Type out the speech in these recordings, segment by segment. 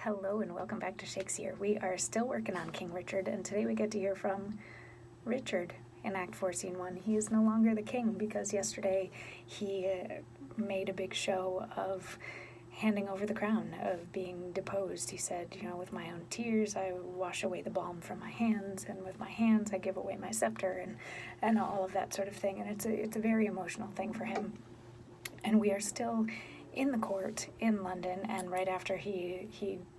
Hello and welcome back to Shakesyear. We are still working on King Richard, and today we get to hear from Richard in Act 4, Scene 1. He is no longer the king because yesterday he made a big show of handing over the crown, of being deposed. He said, with my own tears I wash away the balm from my hands, and with my hands I give away my scepter, and all of that sort of thing. And it's a very emotional thing for him. And we are still in the court in London, and right after he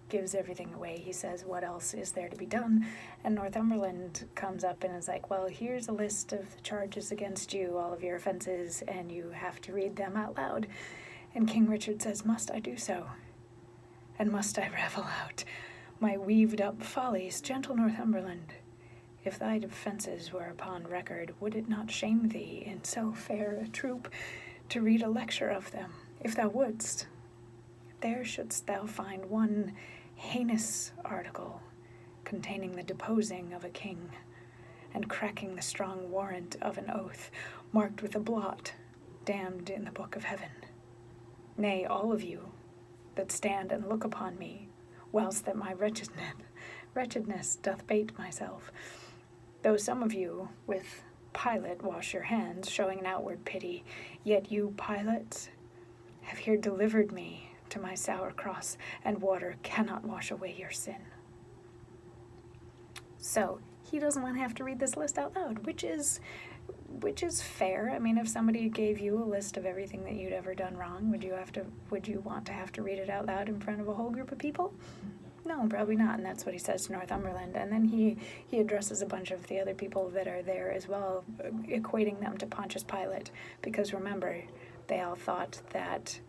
gives everything away, he says, what else is there to be done? And Northumberland comes up and is like, well, here's a list of the charges against you, all of your offenses, and you have to read them out loud. And King Richard says, must I do so? And must I ravel out my weaved up follies, gentle Northumberland? If thy defences were upon record, would it not shame thee in so fair a troop to read a lecture of them? If thou wouldst, there shouldst thou find one heinous article containing the deposing of a king, and cracking the strong warrant of an oath, marked with a blot, damned in the book of heaven. Nay, all of you that stand and look upon me, whilst that my wretchedness doth bate myself, though some of you with Pilate wash your hands, showing an outward pity, yet you, Pilates, have here delivered me to my sour cross, and water cannot wash away your sin. So he doesn't want to have to read this list out loud, which is fair. I mean, if somebody gave you a list of everything that you'd ever done wrong, would you want to have to read it out loud in front of a whole group of people? No, probably not. And that's what he says to Northumberland. And then he addresses a bunch of the other people that are there as well, equating them to Pontius Pilate, because remember, they all thought that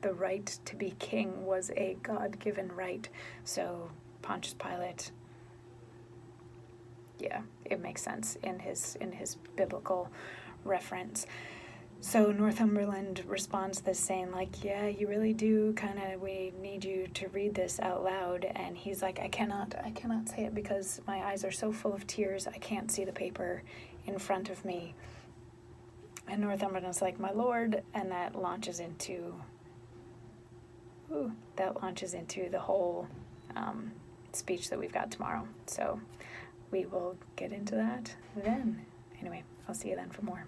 the right to be king was a God-given right. So Pontius Pilate, yeah, it makes sense in his biblical reference. So Northumberland responds to this saying, like, yeah, you really do we need you to read this out loud. And he's like, I cannot say it because my eyes are so full of tears, I can't see the paper in front of me. And Northumberland's like, my lord, and that launches into the whole speech that we've got tomorrow. So we will get into that then. Anyway, I'll see you then for more.